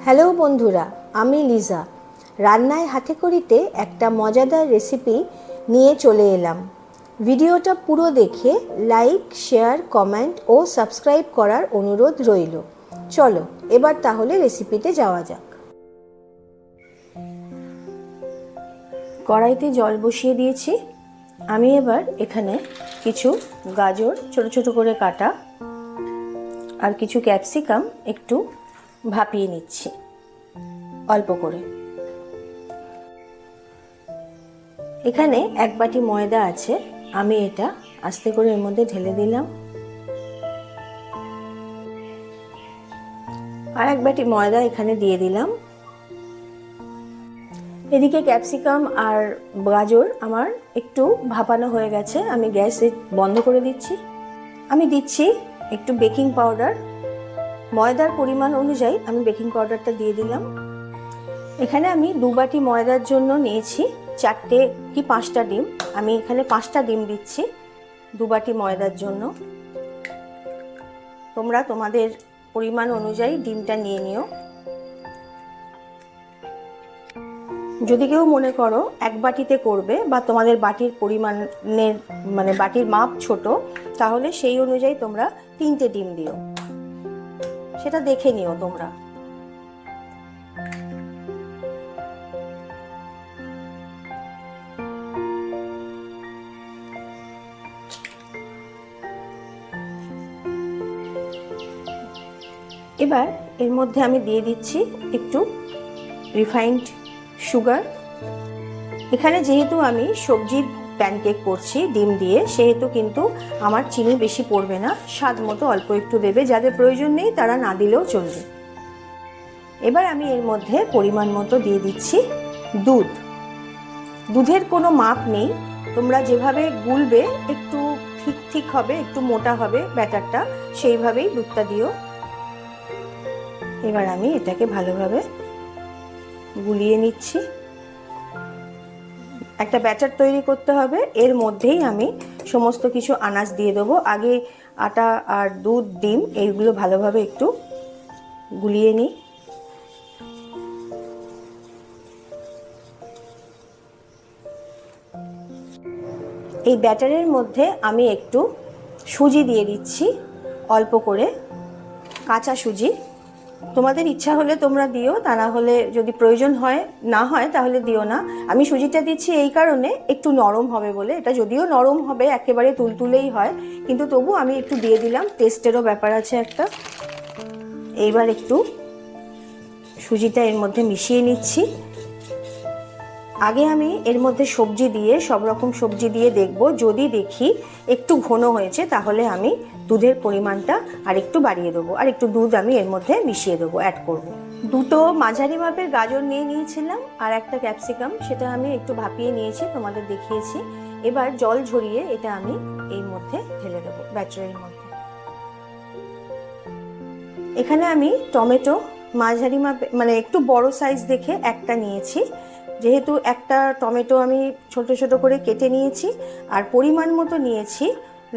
Hello বন্ধুরা, আমি লিজা। রান্নায় হাতেখড়িতে একটা মজাদার রেসিপি নিয়ে চলে এলাম। ভিডিওটা পুরো দেখে লাইক, শেয়ার, কমেন্ট ও সাবস্ক্রাইব করার অনুরোধ রইল। চলো এবার তাহলে রেসিপিতে যাওয়া যাক। কড়াইতে জল বসিয়ে দিয়েছি। আমি এবার এখানে কিছু গাজর ছোট ছোট করে কাটা আর কিছু ক্যাপসিকাম একটু ভাপিয়ে নিচ্ছি অল্প করে। এখানে এক বাটি ময়দা আছে, আমি এটা আস্তে করে এর মধ্যে ঢেলে দিলাম। আর এক বাটি ময়দা এখানে দিয়ে দিলাম। এদিকে ক্যাপসিকাম আর গাজর আমার একটু ভাপানো হয়ে গেছে, আমি গ্যাস বন্ধ করে দিচ্ছি। আমি দিচ্ছি একটু বেকিং পাউডার। ময়দার পরিমাণ অনুযায়ী আমি বেকিং পাউডারটা দিয়ে দিলাম। এখানে আমি 2 বাটি ময়দার জন্য নিয়েছি 4টে কি 5টা ডিম। আমি এখানে 5টা ডিম দিচ্ছি 2 বাটি ময়দার জন্য। তোমরা তোমাদের পরিমাণ অনুযায়ী ডিমটা নিয়ে নিও। যদি কেউ মনে করো এক বাটিতে করবে বা তোমাদের বাটির পরিমাণের মানে বাটির মাপ ছোট, তাহলে সেই অনুযায়ী তোমরা 3টে ডিম দিও, সেটা দেখে নিও তোমরা। এবার এর মধ্যে আমি দিয়ে দিচ্ছি একটু রিফাইন্ড সুগার। এখানে যেহেতু আমি সবজির প্যানকেক করছি ডিম দিয়ে, সেহেতু কিন্তু আমার চিনি বেশি পড়বে না, স্বাদ মতো অল্প একটু দেবে। যাদের প্রয়োজন নেই তারা না দিলেও চলবে। এবার আমি এর মধ্যে পরিমাণ মতো দিয়ে দিচ্ছি দুধ। দুধের কোনো মাপ নেই, তোমরা যেভাবে গুলবে একটু ঠিক ঠিক হবে, একটু মোটা হবে ব্যাটারটা, সেইভাবেই দুধটা দিও। এবার আমি এটাকে ভালোভাবে গুলিয়ে নিচ্ছি। একটা ব্যাটার তৈরি করতে হবে, এর মধ্যেই আমি সমস্ত কিছু আনাজ দিয়ে দেবো। আগে আটা আর দুধ, ডিম এইগুলো ভালোভাবে একটু গুলিয়ে নিই। এই ব্যাটারের মধ্যে আমি একটু সুজি দিয়ে দিচ্ছি অল্প করে, কাঁচা সুজি। তোমাদের ইচ্ছা হলে তোমরা দিও, তা না হলে যদি প্রয়োজন হয় না হয় তাহলে দিও না। আমি সুজিটা দিচ্ছি এই কারণে, একটু নরম হবে বলে। এটা যদিও নরম হবে, একেবারে তুলতুলেই হয়, কিন্তু তবু আমি একটু দিয়ে দিলাম, টেস্টেরও ব্যাপার আছে একটা। এইবার একটু সুজিটা এর মধ্যে মিশিয়ে নিচ্ছি। আগে আমি এর মধ্যে সবজি দিয়ে, সব রকম সবজি দিয়ে দেখব, যদি দেখি একটু ঘন হয়েছে তাহলে আমি দুধের পরিমাণটা আর একটু বাড়িয়ে দেবো, আর একটু দুধ আমি এর মধ্যে মিশিয়ে দেবো, অ্যাড করব। 2টো মাঝারি মাপের গাজর নিয়ে নিয়েছিলাম আর একটা ক্যাপসিকাম, সেটা আমি একটু ভাপিয়ে নিয়েছি, তোমাদের দেখিয়েছি। এবার জল ঝরিয়ে এটা আমি এই মধ্যে ঢেলে দেবো ব্যাটারের মধ্যে। এখানে আমি টমেটো মাঝারি মাপে মানে একটু বড় সাইজ দেখে একটা নিয়েছি। যেহেতু একটা টমেটো আমি ছোট ছোট করে কেটে নিয়েছি, আর পরিমাণ মতো নিয়েছি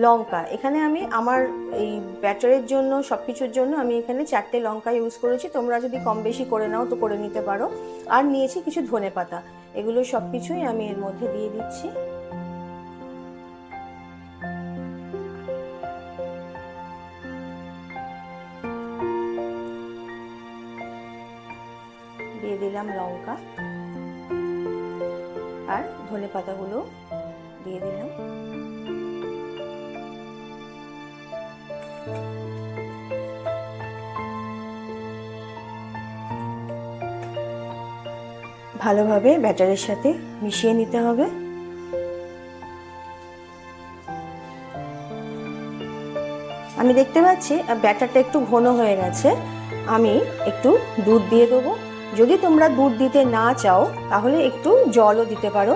লঙ্কা। এখানে আমি আমার এই ব্যাটারের জন্য, সব কিছুর জন্য আমি এখানে 4টে লঙ্কা ইউজ করেছি। তোমরা যদি কম বেশি করে নাও তো করে নিতে পারো। আর নিয়েছি কিছু ধনেপাতা। এগুলো সব কিছুই আমি এর মধ্যে দিয়ে দিচ্ছি। দিয়ে দিলাম লঙ্কা আর ধনেপাতাগুলো দিয়ে দিলাম। ভালোভাবে ব্যাটারের সাথে মিশিয়ে নিতে হবে। আমি দেখতে পাচ্ছি ব্যাটারটা একটু ঘন হয়ে গেছে, আমি একটু দুধ দিয়ে দেবো। যদি তোমরা দুধ দিতে না চাও তাহলে একটু জলও দিতে পারো,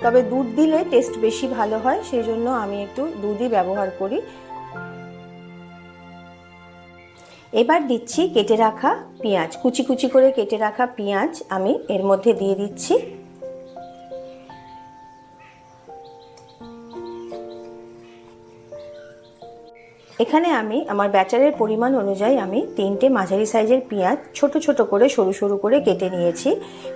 তবে দুধ দিলে টেস্ট বেশি ভালো হয়, সেই জন্য আমি একটু দুধই ব্যবহার করি। এবার দিচ্ছি কেটে রাখা পেঁয়াজ, কুচি কুচি করে কেটে রাখা পেঁয়াজ আমি এর মধ্যে দিয়ে দিচ্ছি। এখানে আমি আমার ব্যাটারের পরিমাণ অনুযায়ী আমি 3টে মাঝারি সাইজের পেঁয়াজ ছোট ছোট করে সরু সরু করে কেটে নিয়েছি।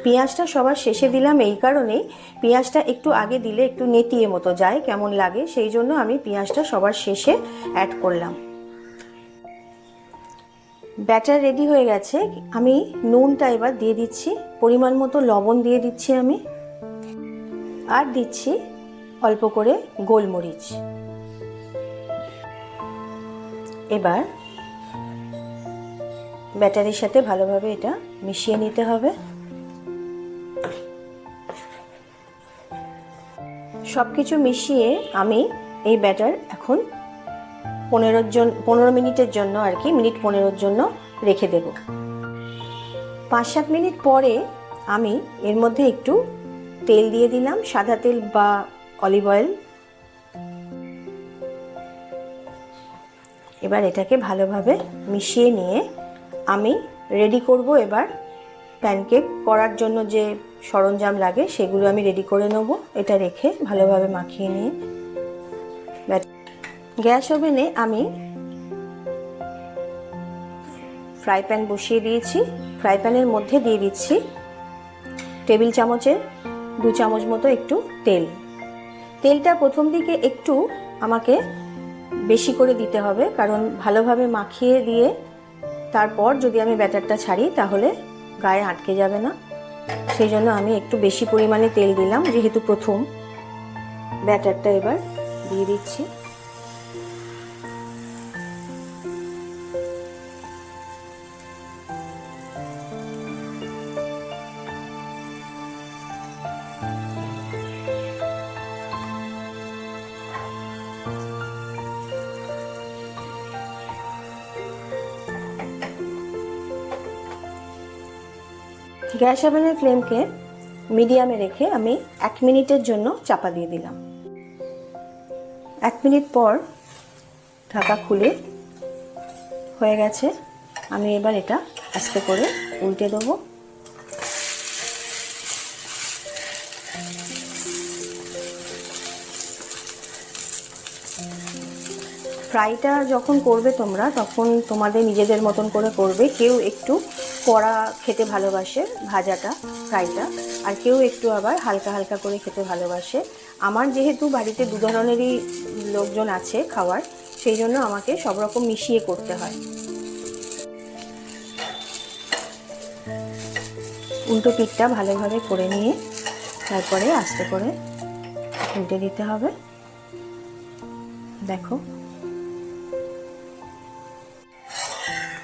পেঁয়াজটা সবার শেষে দিলাম এই কারণেই, পেঁয়াজটা একটু আগে দিলে একটু নেতিয়ে মতো যায়, কেমন লাগে, সেই জন্য আমি পেঁয়াজটা সবার শেষে অ্যাড করলাম। ব্যাটার রেডি হয়ে গেছে। আমি নুনটা এবার দিয়ে দিচ্ছি, পরিমাণ মতো লবণ দিয়ে দিচ্ছি আমি, আর দিচ্ছি অল্প করে গোলমরিচ। এবার ব্যাটারের সাথে ভালোভাবে এটা মিশিয়ে নিতে হবে। সব কিছু মিশিয়ে আমি এই ব্যাটার এখন 15 মিনিটের জন্য আর কি, মিনিট 15 জন্য রেখে দেব। 5-7 মিনিট পরে আমি এর মধ্যে একটু তেল দিয়ে দিলাম, সাদা তেল বা অলিভ অয়েল। এবার এটাকে ভালোভাবে মিশিয়ে নিয়ে আমি রেডি করব। এবার প্যানকেক করার জন্য যে সরঞ্জাম লাগে সেগুলো আমি রেডি করে নেব। এটা রেখে ভালোভাবে মাখিয়ে নিয়ে গ্যাস ওভেনে আমি ফ্রাই প্যান বসিয়ে দিয়েছি। ফ্রাই প্যানের মধ্যে দিয়ে দিচ্ছি টেবিল চামচের 2 চামচ মতো একটু তেল। তেলটা প্রথম দিকে একটু আমাকে বেশি করে দিতে হবে, কারণ ভালোভাবে মাখিয়ে দিয়ে তারপর যদি আমি ব্যাটারটা ছাড়ি তাহলে গায়ে আটকে যাবে না, সেই জন্য আমি একটু বেশি পরিমাণে তেল দিলাম, যেহেতু প্রথম। ব্যাটারটা এবার দিয়ে দিচ্ছি। গ্যাস ওভেনের ফ্লেমকে মিডিয়ামে রেখে আমি 1 মিনিটের জন্য চাপা দিয়ে দিলাম। 1 মিনিট পর ঢাকা খুলে হয়ে গেছে। আমি এবার এটা আস্তে করে উল্টে দেবো। ফ্রাইটা যখন করবে তোমরা, তখন তোমাদের নিজেদের মতন করে করবে। কেউ একটু কড়া খেতে ভালোবাসে ভাজাটা, ফ্রাইটা, আর কেউ একটু আবার হালকা হালকা করে খেতে ভালোবাসে। আমার যেহেতু বাড়িতে 2 ধরনেরই লোকজন আছে খাওয়ার, সেই জন্য আমাকে সব রকম মিশিয়ে করতে হয়। উল্টো পিঠটা ভালোভাবে করে নিয়ে তারপরে আস্তে করে উল্টে দিতে হবে। দেখো,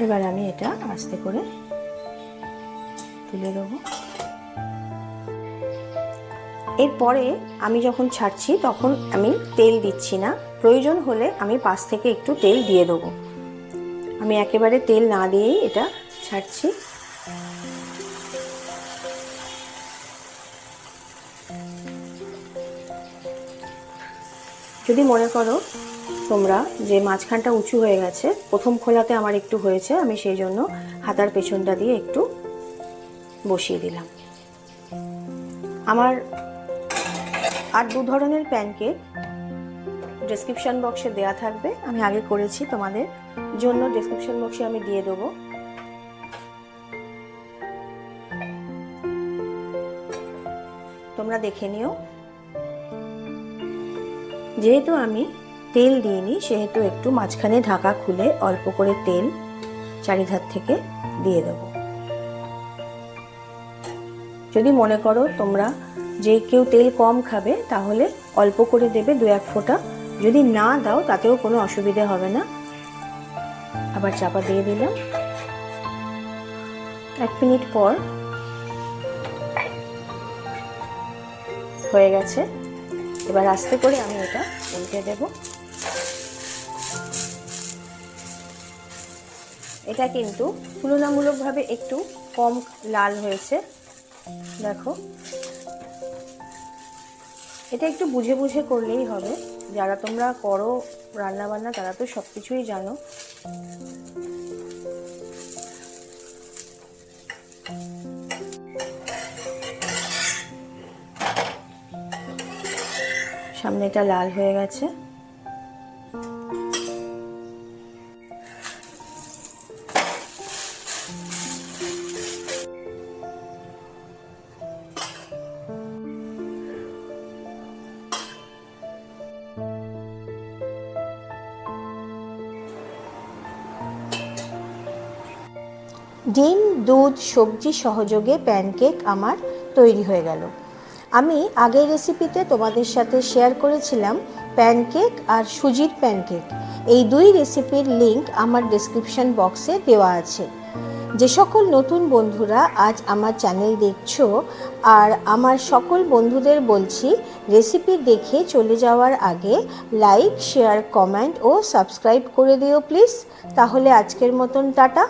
এবার আমি এটা আস্তে করে তুলে দেবো। এরপরে আমি যখন ছাড়ছি তখন আমি তেল দিচ্ছি না, প্রয়োজন হলে আমি পাশ থেকে একটু তেল দিয়ে দেবো। আমি একেবারে তেল না দিয়েই এটা ছাড়ছি। যদি মনে করো তোমরা যে মাঝখানটা উঁচু হয়ে গেছে, প্রথম খোলাতে আমার একটু হয়েছে, আমি সেই জন্য হাতার পেছনটা দিয়ে একটু বসিয়ে দিলাম। আমার আর 2 ধরনের প্যানকেক ডেসক্রিপশন বক্সে দেওয়া থাকবে, আমি আগে করেছি, তোমাদের জন্য ডেসক্রিপশন বক্সে আমি দিয়ে দেবো। তোমরা দেখে নিও। যেহেতু আমি তেল দিইনি, সেহেতু একটু মাঝখানে ঢাকা খুলে অল্প করে তেল চারিধার থেকে দিয়ে দেবো। যদি মনে করো তোমরা যে কেউ তেল কম খাবে, তাহলে অল্প করে দেবে 2-1 ফোঁটা। যদি না দাও তাতেও কোনো অসুবিধে হবে না। আবার চাপা দিয়ে দিলাম। 1 মিনিট পর হয়ে গেছে। এবার আস্তে করে আমি এটা উল্টে দেব। এটা কিন্তু তুলনামূলকভাবে একটু কম লাল হয়েছে, দেখো। এটা একটু বুঝে বুঝে করলেই হবে। যারা তোমরা করো রান্না বান্না তারা তো সব কিছুই জানো। সামনেটা লাল হয়ে গেছে। ডিম, দুধ, সবজি সহযোগে প্যানকেক আমার তৈরি হয়ে গেল। আমি আগের রেসিপিতে তোমাদের সাথে শেয়ার করেছিলাম প্যানকেক আর সুজির প্যানকেক। এই দুই রেসিপির লিংক আমার ডেসক্রিপশন বক্সে দেওয়া আছে। যে সকল নতুন বন্ধুরা আজ আমার চ্যানেল দেখছো, আর আমার সকল বন্ধুদের বলছি রেসিপি দেখে চলে যাওয়ার আগে লাইক, শেয়ার, কমেন্ট ও সাবস্ক্রাইব করে দিও প্লিজ। তাহলে আজকের মতন টাটা।